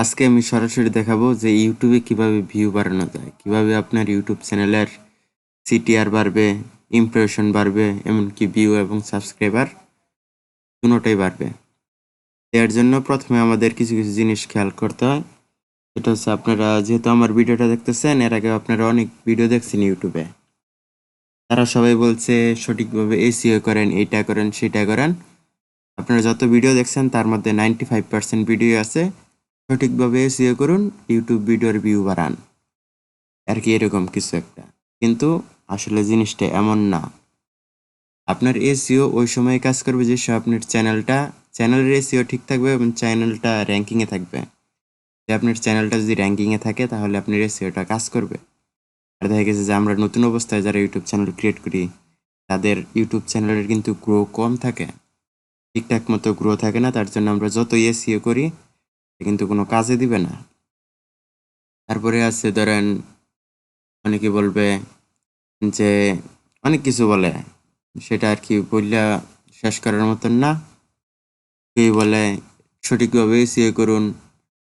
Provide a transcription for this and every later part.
আজকে আমি সরাসরি দেখাবো যে ইউটিউবে কিভাবে ভিউ বাড়ানো যায়, কিভাবে আপনার ইউটিউব চ্যানেলের সিটিআর বাড়বে, ইমপ্রেশন বাড়বে, এমনকি ভিউ এবং সাবস্ক্রাইবার দুটোটাই বাড়বে। এর জন্য প্রথমে আমাদের কিছু কিছু জিনিস খেয়াল করতে হয়। সেটা হচ্ছে, আপনারা যেহেতু আমার ভিডিওটা দেখতেছেন, এর আগে আপনারা অনেক ভিডিও দেখছেন ইউটিউবে, তারা সবাই বলছে সঠিকভাবে এসইও করেন, এইটা করেন, সেটা করেন। আপনারা যত ভিডিও দেখছেন তার মধ্যে 95% ভিডিও আছে সঠিকভাবে এসইও করুন, ইউটিউব ভিডিওর ভিউ বাড়ান, আর কি এরকম কিছু একটা। কিন্তু আসলে জিনিসটা এমন না। আপনার এসইও ওই সময় কাজ করবে যে সময় আপনার চ্যানেলের এসইও ঠিক থাকবে এবং চ্যানেলটা র্যাঙ্কিংয়ে থাকবে। যে আপনার চ্যানেলটা যদি র্যাঙ্কিংয়ে থাকে তাহলে আপনার এসইওটা কাজ করবে। আর দেখা গেছে যে আমরা নতুন অবস্থায় যারা ইউটিউব চ্যানেল ক্রিয়েট করি, তাদের ইউটিউব চ্যানেলের কিন্তু গ্রো কম থাকে, ঠিকঠাক মতো গ্রো থাকে না। তার জন্য আমরা যত এসইও করি কিন্তু কোনো কাজে দিবে না। তারপরে আছে ধরেন, অনেকে বলবে যে অনেক কিছু বলে, সেটা আর কি বললা শেষ করার মতন না। কেউ বলে সঠিকভাবে এসইও করুন,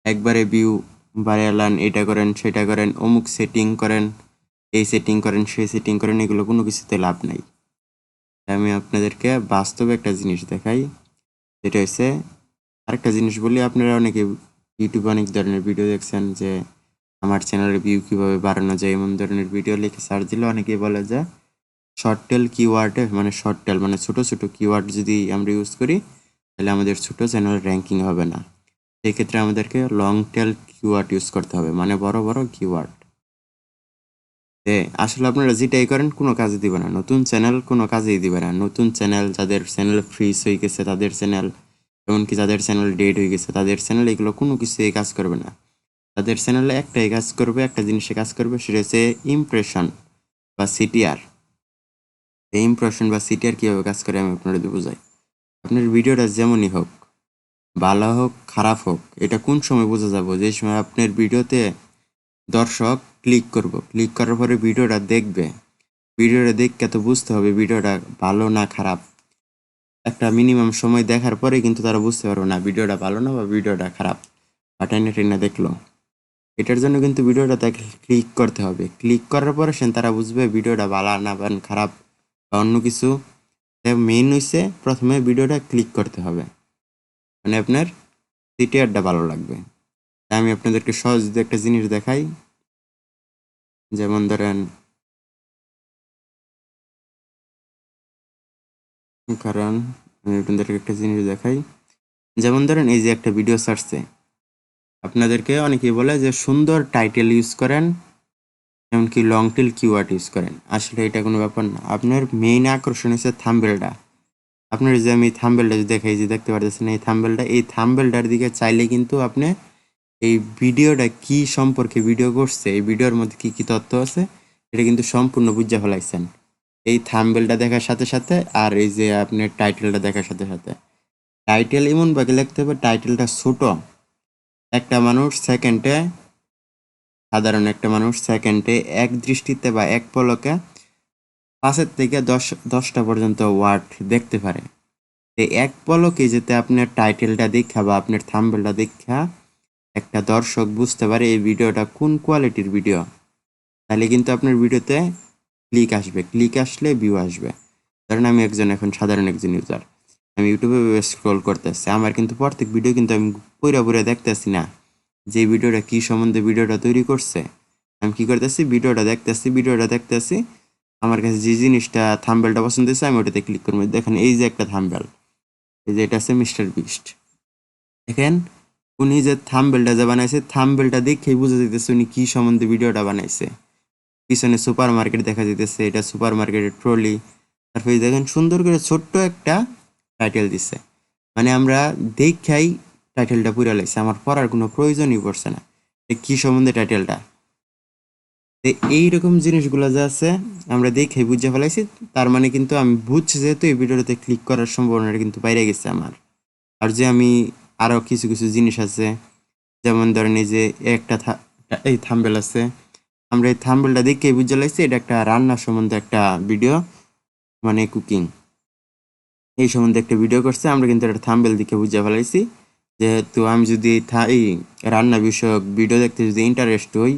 একবারে ভিউ বাড়ালান, এটা করেন, সেটা করেন, অমুক সেটিং করেন, এই সেটিং করেন, সেই সেটিং করেন, এগুলো কোনো কিছুতে লাভ নাই। আমি আপনাদেরকে বাস্তবে একটা জিনিস দেখাই। যেটা হচ্ছে, আরেকটা জিনিস বলি, আপনারা অনেকে ইউটিউবে অনেক ধরনের ভিডিও দেখছেন যে আমার চ্যানেলের ভিউ কিভাবে বাড়ানো যায়, এমন ধরনের ভিডিও লিখে সার্চ দিলে অনেকেই বলে যে শর্ট টেল কিওয়ার্ডে, মানে শর্ট টেল মানে ছোট ছোট কিওয়ার্ড যদি আমরা ইউজ করি তাহলে আমাদের ছোট চ্যানেল র্যাঙ্কিং হবে না। সেক্ষেত্রে আমাদেরকে লং টেল কিওয়ার্ড ইউজ করতে হবে, মানে বড় বড় কিওয়ার্ড। আসলে আপনারা যেটাই করেন কোনো কাজে দিবে না, নতুন চ্যানেল কোনো কাজেই দিবে না। নতুন চ্যানেল, যাদের চ্যানেল ফ্রিজ হয়ে গেছে তাদের চ্যানেল, এমনকি যাদের চ্যানেল ডেড হয়ে গেছে তাদের চ্যানেল, এগুলো কোনো কিছুই কাজ করবে না। তাদের চ্যানেলে একটাই কাজ করবে, একটা জিনিসে কাজ করবে, সেটা হচ্ছে ইমপ্রেশন বা সিটিআর। এই ইমপ্রেশন বা সিটিআর কীভাবে কাজ করে আমি আপনাদের বুঝাই। আপনার ভিডিওটা যেমনই হোক, ভালো হোক খারাপ হোক, এটা কোন সময় বোঝা যাবো? যে সময় আপনার ভিডিওতে দর্শক ক্লিক করার পরে ভিডিওটা দেখবে। ভিডিওটা দেখে তো বুঝতে হবে ভিডিওটা ভালো না খারাপ। একটা মিনিমাম সময় দেখার পরে কিন্তু তারা বুঝতে পারবে না ভিডিওটা ভালো না বা ভিডিওটা খারাপ, বা টেনে টেনে দেখলো। এটার জন্য কিন্তু ভিডিওটা তাকে ক্লিক করতে হবে। ক্লিক করার পরে তারা বুঝবে ভিডিওটা ভালো না বা খারাপ বা অন্য কিছু। মেইন হইছে প্রথমে ভিডিওটা ক্লিক করতে হবে, মানে আপনার সিটিআরটা ভালো লাগবে। আমি আপনাদেরকে সহজ যদি একটা জিনিস দেখাই, যেমন ধরেন, কারণ আমি আপনাদেরকে একটা জিনিস দেখাই, যেমন ধরেন এই যে একটা ভিডিও ছাড়ছে, আপনাদেরকে অনেকেই বলে যে সুন্দর টাইটেল ইউজ করেন, এমনকি লং টেল কিওয়ার্ড ইউজ করেন। আসলে এটা কোনো ব্যাপার না। আপনার মেইন আকর্ষণ হচ্ছে থাম্বনেলটা। আপনার যে আমি থাম্বনেলটা যদি দেখাই, যে দেখতে পারতেছেন এই থাম্বনেলটার দিকে চাইলে কিন্তু আপনি এই ভিডিওটা কি সম্পর্কে ভিডিও করছে, এই ভিডিওর মধ্যে কি কি তথ্য আছে, এটা কিন্তু সম্পূর্ণ বুঝে ফেলাইছেন এই থাম্বনেলটা দেখার সাথে সাথে। আর এই যে আপনার টাইটেলটা দেখার সাথে সাথে, টাইটেল এমন ভাবে লিখতে হবে, টাইটেলটা ছোট, একটা মানুষ সেকেন্ডে, সাধারণ একটা মানুষ সেকেন্ডে এক দৃষ্টিতে বা এক পলকে 5 থেকে 10টা পর্যন্ত ওয়ার্ড দেখতে পারে। এই এক পলকে যেতে আপনার টাইটেলটা দেখা বা আপনার থাম্বনেলটা দেখা একটা দর্শক বুঝতে পারে এই ভিডিওটা কোন কোয়ালিটির ভিডিও, তাহলে কিন্তু আপনার ভিডিওতে ক্লিক আসবে, ক্লিক আসলে ভিউ আসবে। ধরেন আমি এখন সাধারণ একজন ইউজার, আমি ইউটিউবে স্ক্রল করতেছি, আমার কিন্তু প্রত্যেক ভিডিও কিন্তু আমি পুরো দেখতেছি না যে ভিডিওটা কি সম্বন্ধে ভিডিওটা তৈরি করছে। আমি কি করতেছি, ভিডিওটা দেখতেছি, আমার কাছে যে জিনিসটা থাম্বনেলটা পছন্দ হয়েছে আমি ওটাতে ক্লিক করবো। দেখেন এই যে একটা থাম্বনেল, এই যে এটা আছে মিস্টার বিস্ট। দেখেন উনি যে থাম্বনেলটা যে বানাইছে, থাম্বনেলটা দেখেই বুঝা যাইতেছে উনি কি সম্বন্ধে ভিডিওটা বানাইছে। পিছনে সুপার মার্কেট দেখা যাইতেছে, এটা সুপার মার্কেটের ট্রলি। তারপরে দেখেন সুন্দর করে ছোট্ট একটা টাইটেল দিছে, মানে আমরা দেখাই টাইটেলটা পুরা লাগছে, আমার পড়ার কোনো প্রয়োজনই পড়ছে না কি সম্বন্ধে টাইটেলটা। এইরকম জিনিসগুলো যা আছে আমরা দেখে বুঝে ফেলাইছি, তার মানে কিন্তু আমি বুঝছি যেহেতু এই ভিডিওটাতে ক্লিক করার সম্ভাবনাটা কিন্তু বাইরে গেছে আমার। আর যে আমি আরও কিছু কিছু জিনিস আছে, যেমন ধরেন এই যে এই থাম্বনেল আছে, আমরা এই থাম্বনেলটা দেখে বুঝে লাইছি এটা একটা রান্না সম্বন্ধে একটা ভিডিও, মানে কুকিং এই সম্বন্ধে একটা ভিডিও করছে। আমরা কিন্তু একটা থাম্বনেল দেখে বুঝে ফেলাইছি যেহেতু আমি যদি এই রান্না বিষয়ক ভিডিও দেখতে যদি ইন্টারেস্ট হই,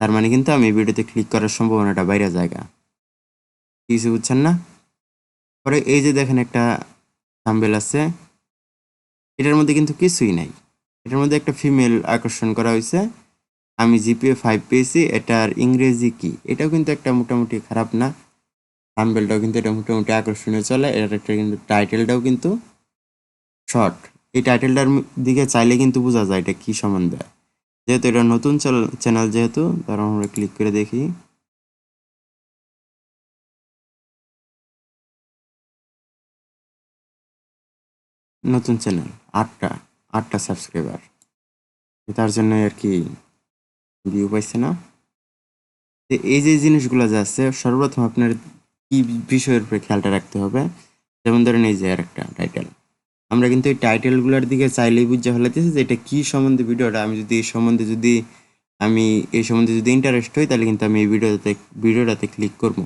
তার মানে কিন্তু আমি এই ভিডিওতে ক্লিক করার সম্ভাবনাটা বাইরে জায়গা। কিছু বুঝছেন না? পরে এই যে দেখেন একটা থাম্বনেল আছে, এটার মধ্যে কিন্তু কিছুই নাই। এটার মধ্যে একটা ফিমেল আকর্ষণ করা হয়েছে। আমি জিপিএ 5 পেয়েছি, এটার ইংরেজি কি? এটাও কিন্তু একটা মোটামুটি খারাপ না। থাম্বনেলটাও কিন্তু এটা মোটামুটি আকর্ষণীয় চলে। এটার একটা কিন্তু টাইটেলটাও কিন্তু শর্ট। এই টাইটেলটার দিকে চাইলে কিন্তু বোঝা যায় এটা কি সম্বন্ধে। যেহেতু এটা নতুন চ্যানেল, যেহেতু তার আমরা ক্লিক করে দেখি। নতুন চ্যানেল, আটটা সাবস্ক্রাইবার, তার জন্য আর কি ভিউ পাইছে না। এই যে জিনিসগুলো যে আছে, সর্বপ্রথম আপনার কি বিষয়ের উপরে খেয়ালটা রাখতে হবে। যেমন ধরেন এই যে আর একটা টাইটেল, আমরা কিন্তু এই টাইটেলগুলোর দিকে চাইলেই বুঝতে ফেলাইতেছি যে এটা কি সম্বন্ধে ভিডিওটা। আমি এই সম্বন্ধে যদি ইন্টারেস্ট হই, তাহলে কিন্তু আমি এই ভিডিওটাতে ক্লিক করবো।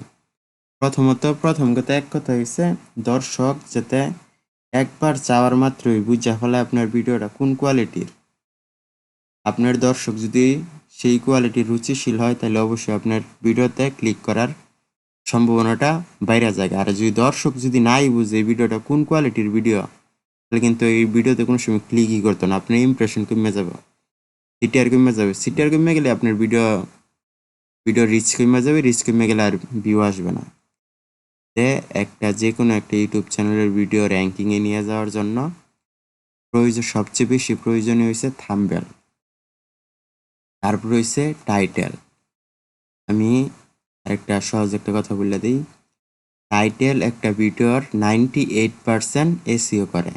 প্রথম কথা এক কথা হয়েছে, দর্শক যাতে একবার চাওয়ার মাত্রই বুঝা ফেলে আপনার ভিডিওটা কোন কোয়ালিটির। আপনার দর্শক যদি সেই কোয়ালিটির রুচিশীল হয়, তাহলে অবশ্যই আপনার ভিডিওতে ক্লিক করার সম্ভাবনাটা বাইরে যায়। আর যদি দর্শক যদি নাই বুঝে এই ভিডিওটা কোন কোয়ালিটির ভিডিও, তাহলে কিন্তু এই ভিডিওতে কোনো সময় ক্লিকই করতো না। আপনার ইমপ্রেশন কমে যাবে, সিটিআর কমে গেলে আপনার ভিডিও রিচ কমে যাবে, রিচ কমে গেলে আর ভিউ আসবে না। যে কোনো একটা ইউটিউব চ্যানেলের ভিডিও র্যাঙ্কিংয়ে নিয়ে যাওয়ার জন্য সবচেয়ে বেশি প্রয়োজনীয় হয়েছে থাম্বনেল, তারপর হয়েছে টাইটেল। আমি আরেকটা সহজ একটা কথা বলে দিই, টাইটেল একটা ভিডিওর 98% এসইও করে।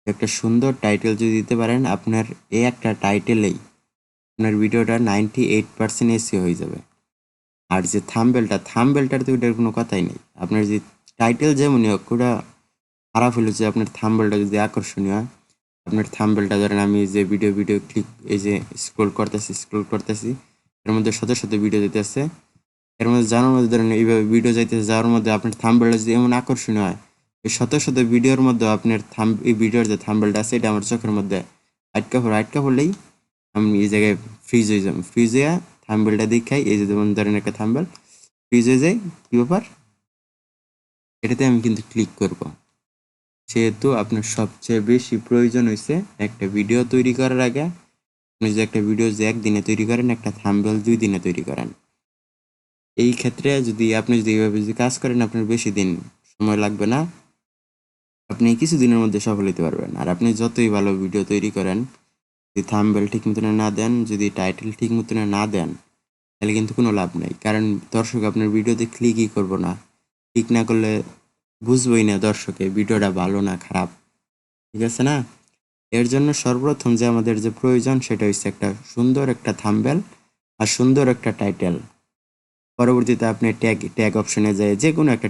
একটা সুন্দর টাইটেল যদি দিতে পারেন, আপনার এই একটা টাইটেলেই আপনার ভিডিওটা 98% এসইও হয়ে যাবে। আর যে থাম্বনেলটার তো এটার কোনো কথাই নেই। আপনার যে টাইটেল যেমনই হোক, ওটা খারাপ হলো যে আপনার থাম্বনেলটা যদি আকর্ষণীয় হয়। আপনার থাম্বনেলটা ধরেন, আমি যে ভিডিও ক্লিক, এই যে স্ক্রল করতেছি, এর মধ্যে শত শত ভিডিও যেতেছে। এর মধ্যে যাওয়ার মধ্যে ধরেন এইভাবে ভিডিও যাইতেছে, যাওয়ার মধ্যে আপনার থাম্বনেলটা যদি এমন আকর্ষণীয় হয়, এই শত শত ভিডিওর মধ্যে আপনার এই ভিডিওর যে থাম্বনেলটা আছে, এটা আমার চোখের মধ্যে আটকা পড়লেই আমি এই জায়গায় ফ্রিজ হয়ে যাবো। ফ্রিজ হয়ে থাম্বনেলটা দেখাই, এই যে যেমন ধরেন একটা থাম্বনেল ফ্রিজ হয়ে যায়, কি ব্যাপার, এটাতে আমি কিন্তু ক্লিক করব। সেহেতু আপনার সবচেয়ে বেশি প্রয়োজন হয়েছে একটা ভিডিও তৈরি করার আগে, আপনি যদি একটা ভিডিও যে একদিনে তৈরি করেন, একটা থাম্বনেল 2 দিনে তৈরি করেন। এই ক্ষেত্রে আপনি যদি এইভাবে যদি কাজ করেন, আপনার বেশি দিন সময় লাগবে না, আপনি কিছুদিনের মধ্যে সফল হতে পারবেন। আর আপনি যতই ভালো ভিডিও তৈরি করেন, যদি থাম্বনেল ঠিক মতন না দেন, যদি টাইটেল ঠিক মতন না দেন, তাহলে কিন্তু কোনো লাভ নেই। কারণ দর্শক আপনার ভিডিওতে ক্লিকই করবো না। ক্লিক না করলে বুঝবই না দর্শকে ভিডিওটা ভালো না খারাপ, ঠিক আছে না? এর জন্য সর্বপ্রথম যে আমাদের যে প্রয়োজন, সেটা হচ্ছে একটা সুন্দর একটা থাম্বনেল আর সুন্দর একটা টাইটেল। পরবর্তীতে আপনি ট্যাগ অপশনে যায় যে কোনো একটা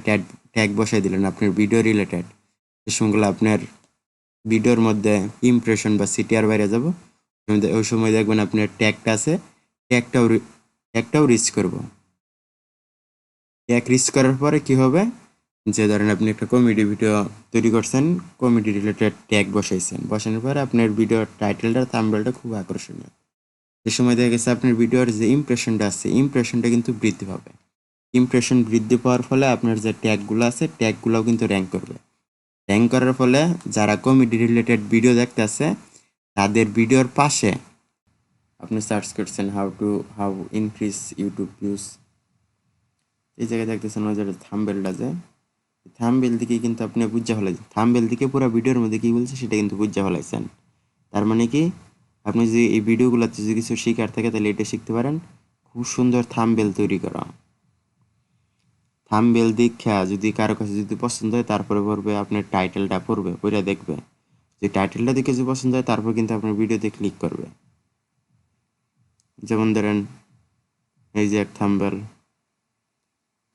ট্যাগ বসাই দিলেন আপনার ভিডিও রিলেটেড, যে সময়গুলো আপনার ভিডিওর মধ্যে ইমপ্রেশন বা সিটিআর বাইরে যাব, ওই সময় দেখবেন আপনার ট্যাগটা আছে, ট্যাগটাও ট্যাগটাও রিচ করব। ট্যাগ রিচ করার পরে কি হবে, যে ধরেন আপনি একটা কমেডি ভিডিও তৈরি করছেন, কমেডি রিলেটেড ট্যাগ বসানোর পরে আপনার ভিডিওর টাইটেলটা থাম্বনেলটা খুব আকর্ষণীয়। যে সময় দেখা গেছে আপনার ভিডিওর যে ইমপ্রেশনটা আছে, ইমপ্রেশনটা কিন্তু বৃদ্ধি পাবে। ইমপ্রেশন বৃদ্ধি পাওয়ার ফলে আপনার যে ট্যাগগুলো আছে, ট্যাগগুলোও কিন্তু র্যাঙ্ক করবে। র্যাঙ্ক করার ফলে যারা কমেডি রিলেটেড ভিডিও দেখতে আছে, তাদের ভিডিওর পাশে আপনি সার্চ করছেন হাউ ইনক্রিজ ইউটিউব ভিউজ, এই জায়গায় দেখতেছেন ওই যে থাম্বনেলটা, যে থাম্বনেল দিকে কিন্তু আপনি বুঝা ফেলাইছেন, থাম্বনেল দিকে পুরো ভিডিওর মধ্যে কি বলছে সেটা কিন্তু বুঝা ফেলাইছেন। তার মানে কি, আপনি যদি এই ভিডিওগুলোতে যদি কিছু শিখার থাকে, তাহলে এটা শিখতে পারেন, খুব সুন্দর থাম্বনেল তৈরি করা। থাম্বনেল দেখা যদি কারো কাছে যদি পছন্দ হয়, তারপরে পড়বে আপনার টাইটেলটা, পড়ে দেখবে। যে টাইটেলটা দেখে যদি পছন্দ হয়, তারপর কিন্তু আপনার ভিডিওতে ক্লিক করবে। যেমন ধরেন এই যে এক থাম্বনেল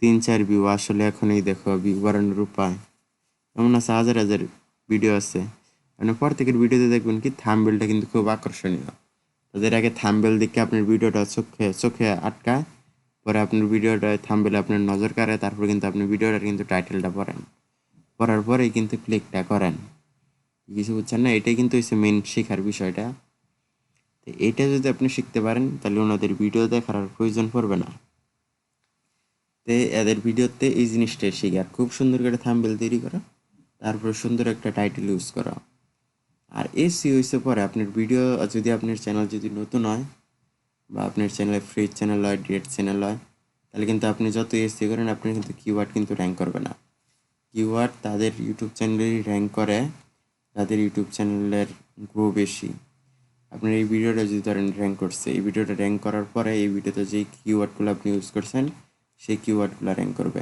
3-4 ভিউ, আসলে এখনই দেখো ভিউ বাড়ানোর উপায়, এমন আছে হাজার হাজার ভিডিও আছে। মানে প্রত্যেকের ভিডিওতে দেখবেন কি থাম্বনেলটা কিন্তু খুব আকর্ষণীয়। তাদের আগে থাম্বনেল দেখে আপনার ভিডিওটা চোখে চোখে আটকায়, পরে আপনার ভিডিওটা থাম্বনেলে আপনার নজর কাড়ে, তারপর কিন্তু আপনি ভিডিওটার কিন্তু টাইটেলটা পড়েন, পড়ার পরেই কিন্তু ক্লিকটা করেন। কিছু বুঝছেন না? এটাই কিন্তু হচ্ছে মেন শেখার বিষয়টা। তো এটা যদি আপনি শিখতে পারেন তাহলে ওনাদের ভিডিও দেখার আর প্রয়োজন পড়বে না। তো এদের ভিডিওতে এই জিনিসটাই শেখার, খুব সুন্দর করে থাম্বনেল তৈরি করা, তারপর সুন্দর একটা টাইটেল ইউজ করা। আর এসইও হইছে পরে আপনার ভিডিও, যদি আপনার চ্যানেল যদি নতুন হয় বা আপনার চ্যানেলে ফ্রি চ্যানেল হয়, ডিরেক্ট চ্যানেল হয়, তাহলে কিন্তু আপনি যত এসইও করেন আপনি কিন্তু কিওয়ার্ড কিন্তু র্যাঙ্ক করবে না। কিওয়ার্ড তাদের ইউটিউব চ্যানেলেরই র্যাঙ্ক করে, তাদের ইউটিউব চ্যানেলের গ্রো বেশি। আপনার এই ভিডিওটা যদি ধরেন র্যাঙ্ক করছে, এই ভিডিওটা র্যাঙ্ক করার পরে এই ভিডিওতে যেই কিওয়ার্ডগুলো আপনি ইউজ করছেন সেই কিওয়ার্ডগুলো র্যাঙ্ক করবে,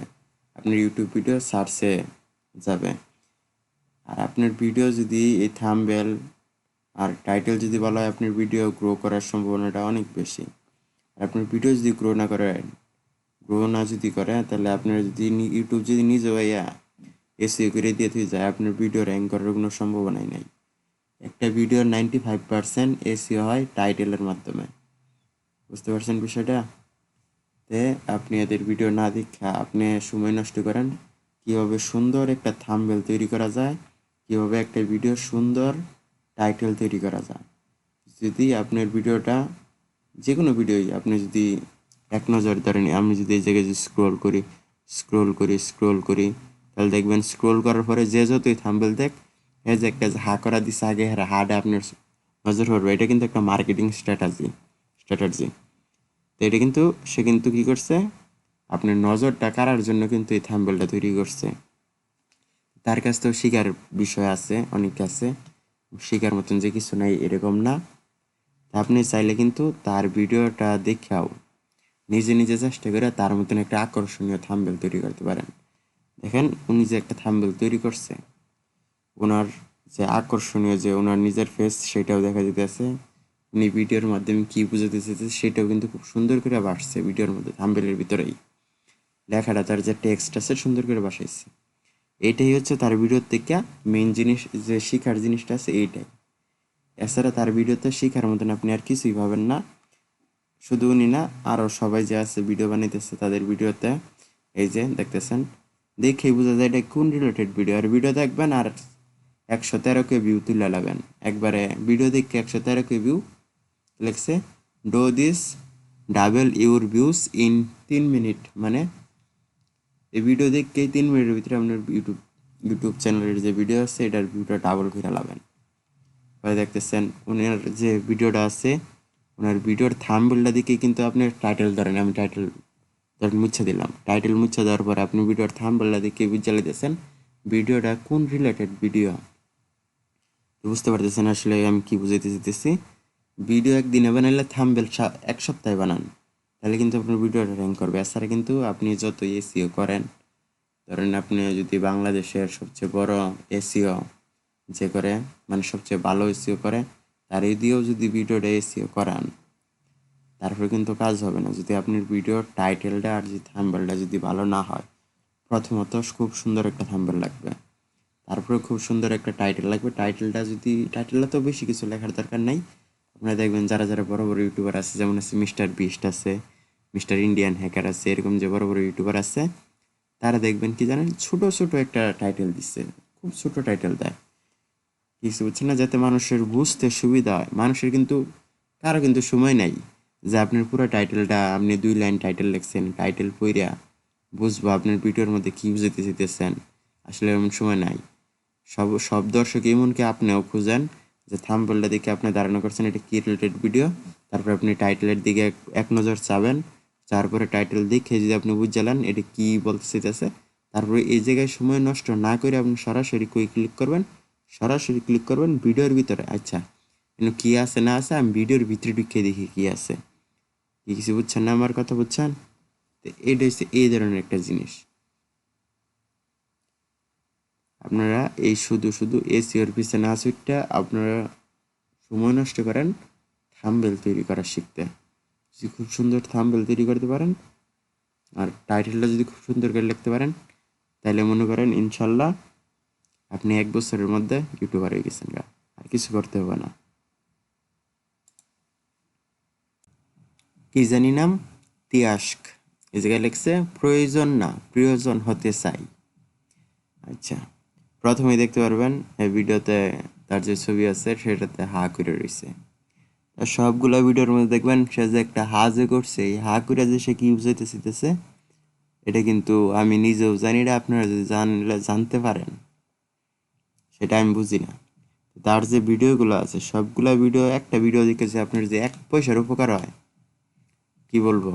আপনার ইউটিউব ভিডিও সার্চে যাবে। আর আপনার ভিডিও যদি এই থাম্বনেল আর টাইটেল যদি বলা হয়, আপনার ভিডিও গ্রো করার সম্ভাবনাটা অনেক বেশি। আর আপনার ভিডিও যদি গ্রো না যদি করে তাহলে আপনার যদি ইউটিউব যদি নিজে ভাইয়া এসইও করে দিয়ে যায়, আপনার ভিডিও র্যাঙ্ক করার কোনো সম্ভাবনাই নাই। একটা ভিডিওর 95% এসইও হয় টাইটেলের মাধ্যমে। বুঝতে পারছেন বিষয়টা? তে আপনি এদের ভিডিও না দেখা আপনি সময় নষ্ট করেন কীভাবে সুন্দর একটা থাম্বনেল তৈরি করা যায়, কীভাবে একটা ভিডিও সুন্দর টাইটেল তৈরি করা যায়। যদি আপনার ভিডিওটা, যে কোনো ভিডিওই আপনি যদি এক নজর ধরেন, আমি যদি এই জায়গায় যদি স্ক্রোল করি তাহলে দেখবেন স্ক্রোল করার পরে যে যতই থাম্বনেল দেখ, এই যে একটা হা করা দিচ্ছে আগে, হাটা আপনার নজর পড়বে। এটা কিন্তু একটা মার্কেটিং স্ট্র্যাটাজি। তো এটা কিন্তু সে কিন্তু কী করছে, আপনার নজরটা কাড়ার জন্য কিন্তু এই থাম্বনেলটা তৈরি করছে। তার কাছ থেকেও শেখার বিষয় আছে, অনেক আছে, শেখার মতন যে কিছু নাই এরকম না। আপনি চাইলে কিন্তু তার ভিডিওটা দেখেও নিজে নিজে চেষ্টা করে তার মতন একটা আকর্ষণীয় থাম্বনেল তৈরি করতে পারেন। দেখেন উনি যে একটা থাম্বনেল তৈরি করছে, ওনার যে আকর্ষণীয় যে ওনার নিজের ফেস সেটাও দেখা যেতেছে, উনি ভিডিওর মাধ্যমে কী বুঝাতে চেয়েছে সেটাও কিন্তু খুব সুন্দর করে বাসছে ভিডিওর মধ্যে, থাম্বনেলের ভিতরেই লেখাটা, তার যে টেক্সট আছে সুন্দর করে বাসাইছে। এইটাই হচ্ছে তার ভিডিওর থেকে মেন জিনিস, যে শেখার জিনিসটা আছে এইটাই। এছাড়া তার ভিডিওতে শেখার মতন আপনি আর কিছুই পাবেন না। শুধু উনি না, আরও সবাই যে আছে ভিডিও বানাইতেছে তাদের ভিডিওতে এই যে দেখতেছেন, দেখেই বোঝা যায় এটা কোন রিলেটেড ভিডিও। আর ভিডিও দেখবেন আর 113 কে ভিউ তুলে লাবেন একবারে, ভিডিও দেখে 113 কে ভিউ লেখছে, do this double your views in 3 minute. মানে এই ভিডিও দেখে 3 মিনিটের ভিতরে আপনার ইউটিউব চ্যানেলের যে ভিডিও আছে এটার ভিউটা ডাবল করে লাবেন। পরে দেখতেছেন ওনার যে ভিডিওটা আছে, ওনার ভিডিওর থাম্বনেলটা দেখে কিন্তু আপনি টাইটেল ধরেন, আমি টাইটেল ধরেন মুছে দিলাম, টাইটেল মুছে দেওয়ার পরে আপনি ভিডিওর থাম্বনেলটা দেখে বুঝে দিতেছেন ভিডিওটা কোন রিলেটেড ভিডিও। বুঝতে পারতেছেন আসলে আমি কি বুঝাইতে চাইতেছি? ভিডিও একদিনে বানাইলে থাম্বনেল 1 সপ্তাহে বানান, তাহলে কিন্তু আপনার ভিডিওটা র্যাঙ্ক করবে। এছাড়া কিন্তু আপনি যত এসইও করেন, ধরেন আপনি যদি বাংলাদেশের সবচেয়ে বড় এসইও যে করে, মানে সবচেয়ে ভালো এসইও করে, তার এই দিয়েও যদি ভিডিওটা এসইও করান, তারপরে কিন্তু কাজ হবে না যদি আপনার ভিডিওর টাইটেলটা আর যদি থাম্বনেলটা যদি ভালো না হয়। প্রথমত খুব সুন্দর একটা থাম্বনেল লাগবে, তারপরে খুব সুন্দর একটা টাইটেল লাগবে। টাইটেলটা তো বেশি কিছু লেখার দরকার নাই। আপনারা দেখবেন যারা যারা বড় বড় ইউটিউবার আছে, যেমন আছে মিস্টার বিস্ট আছে, মিস্টার ইন্ডিয়ান হ্যাকার আছে, এরকম যে বড় বড় ইউটিউবার আছে, তারা দেখবেন কি জানেন, ছোট ছোট একটা টাইটেল দিচ্ছে, খুব ছোট টাইটেল দেয়, কিছু বুঝছেন না, যাতে মানুষের বুঝতে সুবিধা হয়। মানুষের কিন্তু কারো কিন্তু সময় নাই যে আপনার পুরো টাইটেলটা, আপনি 2 লাইন টাইটেল লিখছেন, টাইটেল পইরা বুঝবো আপনার ভিডিওর মধ্যে কী বুঝাইতে চাইতেছেন, আসলে এমন সময় নাই। সব সব দর্শক, এমনকি আপনিও খুঁজেন যে থাম্বনেলটা দেখে আপনি ধারণা করছেন এটা কী রিলেটেড ভিডিও, তারপর আপনি টাইটেলের দিকে এক নজর চাবেন, তারপরে টাইটেল দেখে যদি আপনি বুঝালেন এটা কী বলতে চাইতেছে, তারপরে এই জায়গায় সময় নষ্ট না করে আপনি সরাসরি ক্লিক করবেন ভিডিওর ভিতরে। আচ্ছা এখানে কী আছে না আছে, আমি ভিডিওর ভিতরে ঢুকে দেখি কী আছে, কি কিছু বুঝছেন না আমার কথা, বুঝছেন? তো এটা হচ্ছে এই ধরনের একটা জিনিস। আপনারা এই শুধু শুধু এসইওর পিছনে না ছুটটা আপনারা সময় নষ্ট করেন থাম্বনেল তৈরি করা শিখতে। যদি খুব সুন্দর থাম্বনেল তৈরি করতে পারেন আর টাইটেলটা যদি খুব সুন্দর করে লিখতে পারেন, তাহলে মনে করেন ইনশাল্লাহ আপনি 1 বছরের মধ্যে ইউটিউবার হয়ে গেছেন, আর কিছু করতে হবে না। কি জানি নাম, তিয়াস্ক, এই জায়গায় লিখছে প্রয়োজন না প্রিয়জন হতে চাই। আচ্ছা, প্রথমেই দেখতে পারবেন এই ভিডিওতে তার যে ছবি আছে সেটাতে হা করে রয়েছে। আর সবগুলা ভিডিওর মধ্যে দেখবেন সে যে একটা হা যে করছে, এই হা করে যে সে কি বুঝাইতেছে এটা কিন্তু আমি নিজেও জানি না, আপনারা যদি জানতে পারেন সেটা আমি বুঝি না। তার যে ভিডিওগুলো আছে সবগুলা ভিডিও, একটা ভিডিও দেখেছে আপনার যে 1 পয়সার উপকার হয়, কি বলবো,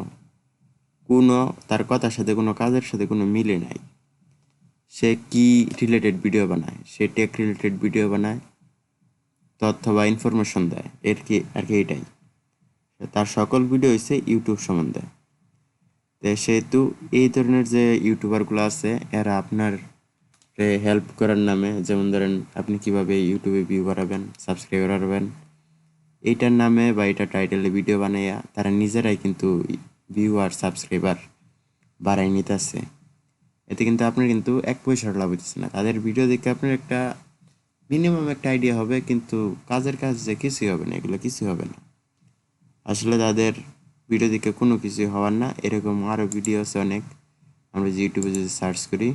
কোনো তার কথার সাথে কোনো কাজের সাথে কোনো মিলে নাই। সে কি রিলেটেড ভিডিও বানায়, সে টেক রিলেটেড ভিডিও বানায়, তথ্য বা ইনফরমেশন দেয়, আর কি এটাই। তার সকল ভিডিও হচ্ছে ইউটিউব সম্বন্ধে। তো সেহেতু এই ধরনের যে ইউটিউবারগুলো আছে এরা আপনার হেল্প করার নামে, যেমন ধরেন আপনি কিভাবে ইউটিউবে ভিউ বাড়াবেন, সাবস্ক্রাইবার বাড়াবেন, এইটার নামে বা এটা টাইটেলে ভিডিও বানাইয়া তারা নিজেরাই কিন্তু ভিউ আর সাবস্ক্রাইবার বাড়াই নিতেছে। এতে কিন্তু আপনার কিন্তু 1 পয়সার লাভ হইতেছে না। তাদের ভিডিও দেখে আপনার একটা মিনিমাম একটা আইডিয়া হবে, কিন্তু কাজের কাজ যে কিছুই হবে না, এগুলো কিছুই হবে না। আসলে তাদের ভিডিও দেখে কোনো কিছু হওয়ার না। এরকম আরও ভিডিও আছে অনেক। আমরা যে ইউটিউবে যদি সার্চ করি,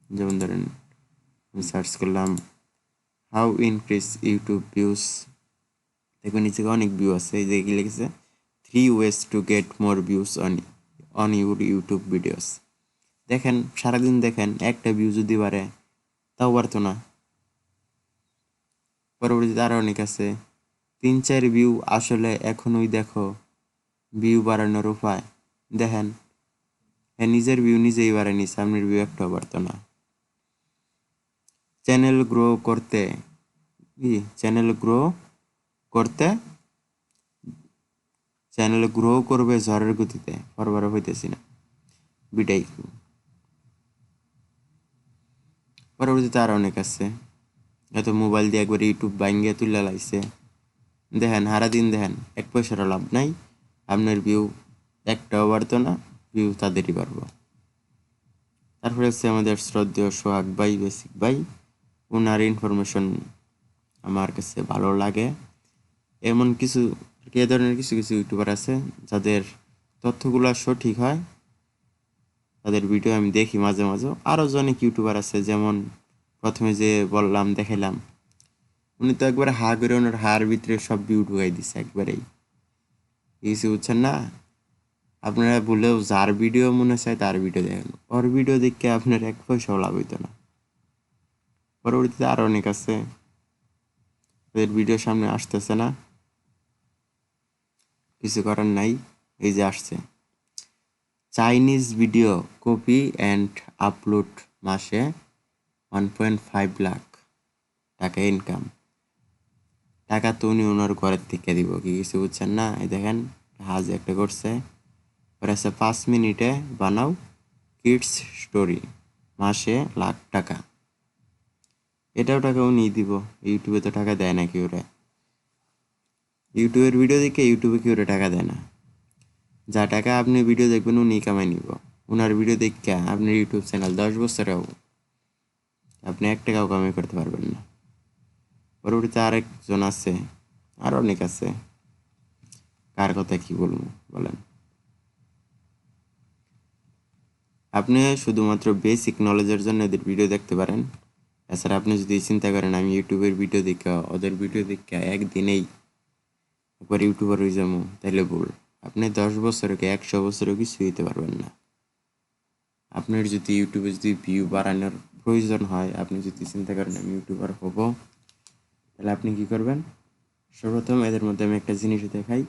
যেমন ধরেন আমি সার্চ করলাম হাউ ইনক্রিজ ইউটিউব ভিউজ, দেখবেন নিচে অনেক ভিউ আছে। এই যে কি লিখেছে 3 ways to get more views on your YouTube videos. দেখেন সারাদিন দেখেন একটা ভিউ যদি বাড়ে তাও বাড়তো না। পরবর্তীতে আরও অনেক আছে 3-4 ভিউ, আসলে এখনই দেখো ভিউ বাড়ানোর উপায়। দেখেন হ্যাঁ, নিজের ভিউ নিজেই বাড়ায় নিছে, আপনার ভিউ একটাও বাড়তো না। চ্যানেল গ্রো করতে চ্যানেল গ্রো করতে চ্যানেল গ্রো করবে ঝড়ের গতিতে, বারবার হইতেছি না বিটাই। পরবর্তীতে আরও অনেক আছে। এত মোবাইল দিয়ে একবার ইউটিউব বাইঙ্গে তুলে লাইছে। দেখেন সারাদিন দেখেন 1 পয়সারও লাভ নাই, আপনার ভিউ একটাও বাড়তো না, ভিউ তাদেরই বাড়বো। তারপরে হচ্ছে আমাদের শ্রদ্ধেয় সোহাগ ভাই, বেসিক ভাই, ওনার ইনফরমেশন আমার কাছে ভালো লাগে। এমন কিছু এ ধরনের কিছু কিছু ইউটিউবার আছে যাদের তথ্যগুলো সঠিক হয়, তাদের ভিডিও আমি দেখি মাঝে মাঝে। আরও অনেক ইউটিউবার আছে, যেমন প্রথমে যে বললাম দেখাইলাম, উনি তো একবারে হা করে ওনার হার ভিতরে সব ভিউ ঢুকাই দিচ্ছে একবারেই, কিছু বুঝছেন না। আপনারা বললেও যার ভিডিও মনে চায় তার ভিডিও দেখেন, ওর ভিডিও দেখে আপনার 1 পয়সাও লাভ হইতো না। পরবর্তীতে আরও অনেক আছে, ওদের ভিডিও সামনে আসতেছে না, কিছু করার নাই। এই যে আসছে Chinese video copy and upload, মাসে 1.5 লাখ টাকা ইনকাম। টাকা তো উনি ওনার ঘরের থেকে দিব, কি কিছু বুঝছেন না। এই দেখেন হাজ একটা করছে, ওর আছে 5 মিনিটে বানাও কিডস স্টোরি, মাসে লাখ টাকা। এটাও টাকা উনি দিব, ইউটিউবে তো টাকা দেয় না কি ওরা। ইউটিউবের ভিডিও দেখে ইউটিউবে কি ওরা টাকা দেয় না। যা টাকা আপনি ভিডিও দেখবেন উনি কামাই নিব। ওনার ভিডিও দেখে আপনার ইউটিউব চ্যানেল 10 বছরেও আপনি 1 টাকাও কামাই করতে পারবেন না। পরবর্তীতে আরেকজন আছে, আর অনেক আছে, কার কথা কি বলবো বলেন। আপনি শুধুমাত্র বেসিক নলেজের জন্য এদের ভিডিও দেখতে পারেন। এছাড়া আপনি যদি চিন্তা করেন আমি ইউটিউবের ভিডিও দেখে ওদের ভিডিও দেখে একদিনেই একবার ইউটিউবার হয়ে যাবো, তাহলে ভুল। আপনি 10 বছরকে 100 বছরও কিছু দিতে পারবেন না। আপনার যদি ইউটিউবে যদি ভিউ বাড়ানোর প্রয়োজন হয়, আপনি যদি চিন্তা করেন আমি ইউটিউবার হব, তাহলে আপনি কি করবেন? সর্বপ্রথম এদের মধ্যে আমি একটা জিনিস দেখাই,